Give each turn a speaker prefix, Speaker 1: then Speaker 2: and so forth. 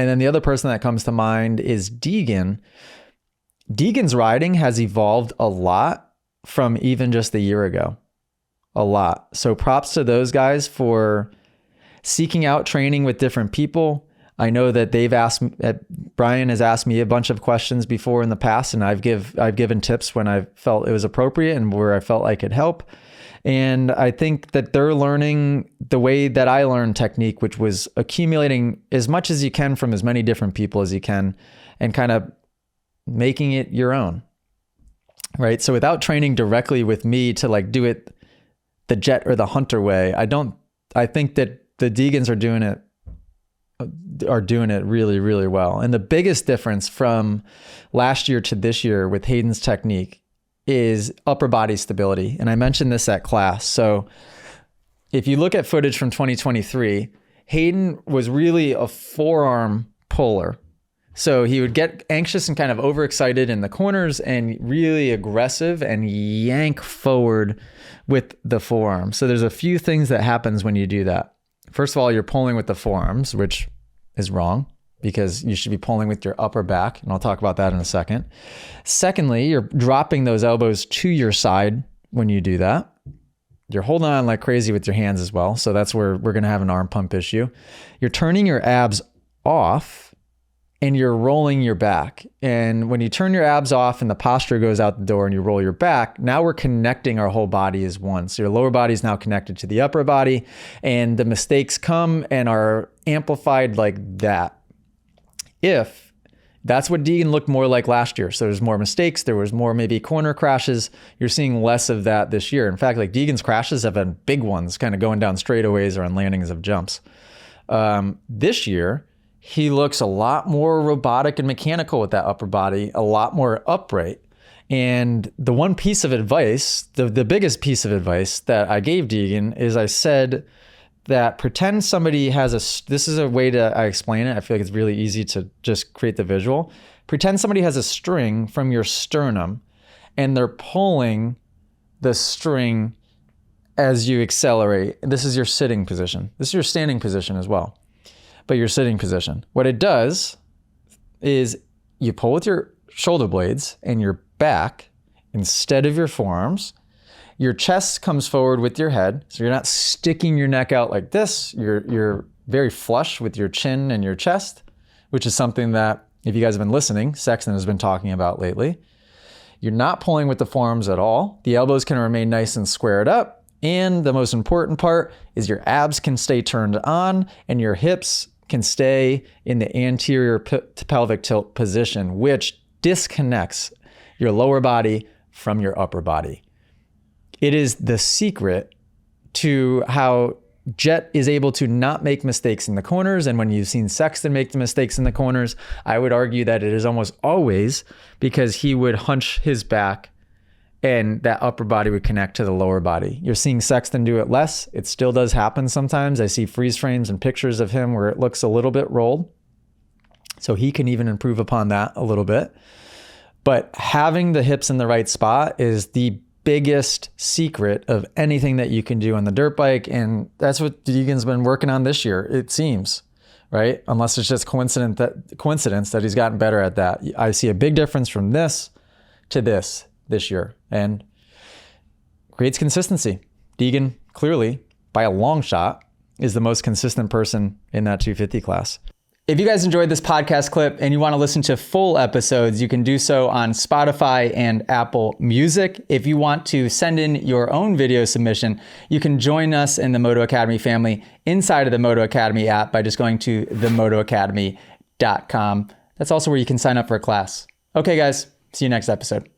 Speaker 1: And then the other person that comes to mind is Deegan. Deegan's riding has evolved a lot from even just a year ago. A lot. So props to those guys for seeking out training with different people. I know that Brian has asked me a bunch of questions before in the past, and I've given tips when I felt it was appropriate and where I felt I could help. And I think that they're learning the way that I learned technique, which was accumulating as much as you can from as many different people as you can and kind of making it your own, right? So without training directly with me to like do it the Jet or the Hunter way, I think that the Deegans are doing it really, really well. And the biggest difference from last year to this year with Hayden's technique is upper body stability. And I mentioned this at class. So if you look at footage from 2023, Hayden was really a forearm puller. So he would get anxious and kind of overexcited in the corners and really aggressive and yank forward with the forearm. So there's a few things that happens when you do that. First of all, you're pulling with the forearms, which is wrong because you should be pulling with your upper back. And I'll talk about that in a second. Secondly, you're dropping those elbows to your side when you do that. You're holding on like crazy with your hands as well. So that's where we're going to have an arm pump issue. You're turning your abs off and you're rolling your back. And when you turn your abs off and the posture goes out the door and you roll your back, now we're connecting our whole body as one. So your lower body is now connected to the upper body and the mistakes come and are amplified like that. If that's what Deegan looked more like last year. So there's more mistakes. There was more maybe corner crashes. You're seeing less of that this year. In fact, like Deegan's crashes have been big ones, kind of going down straightaways or on landings of jumps. This year, he looks a lot more robotic and mechanical with that upper body, a lot more upright. And the one piece of advice, the biggest piece of advice that I gave Deegan is I said that pretend somebody has this is a way I explain it. I feel like it's really easy to just create the visual. Pretend somebody has a string from your sternum and they're pulling the string as you accelerate. This is your sitting position. This is your standing position as well, but your sitting position. What it does is you pull with your shoulder blades and your back instead of your forearms. Your chest comes forward with your head. So you're not sticking your neck out like this. You're very flush with your chin and your chest, which is something that, if you guys have been listening, Sexton has been talking about lately. You're not pulling with the forearms at all. The elbows can remain nice and squared up. And the most important part is your abs can stay turned on and your hips can stay in the anterior pelvic tilt position, which disconnects your lower body from your upper body. It is the secret to how Jet is able to not make mistakes in the corners. And when you've seen Sexton make the mistakes in the corners, I would argue that it is almost always because he would hunch his back and that upper body would connect to the lower body. You're seeing Sexton do it less. It still does happen sometimes. I see freeze frames and pictures of him where it looks a little bit rolled. So he can even improve upon that a little bit. But having the hips in the right spot is the biggest secret of anything that you can do on the dirt bike. And that's what Deegan's been working on this year, it seems, right? Unless it's just coincidence that he's gotten better at that. I see a big difference from this to this year and creates consistency. Deegan clearly, by a long shot, is the most consistent person in that 250 class. If you guys enjoyed this podcast clip and you want to listen to full episodes, you can do so on Spotify and Apple Music. If you want to send in your own video submission, you can join us in the Moto Academy family inside of the Moto Academy app by just going to themotoacademy.com. That's also where you can sign up for a class. Okay, guys, see you next episode.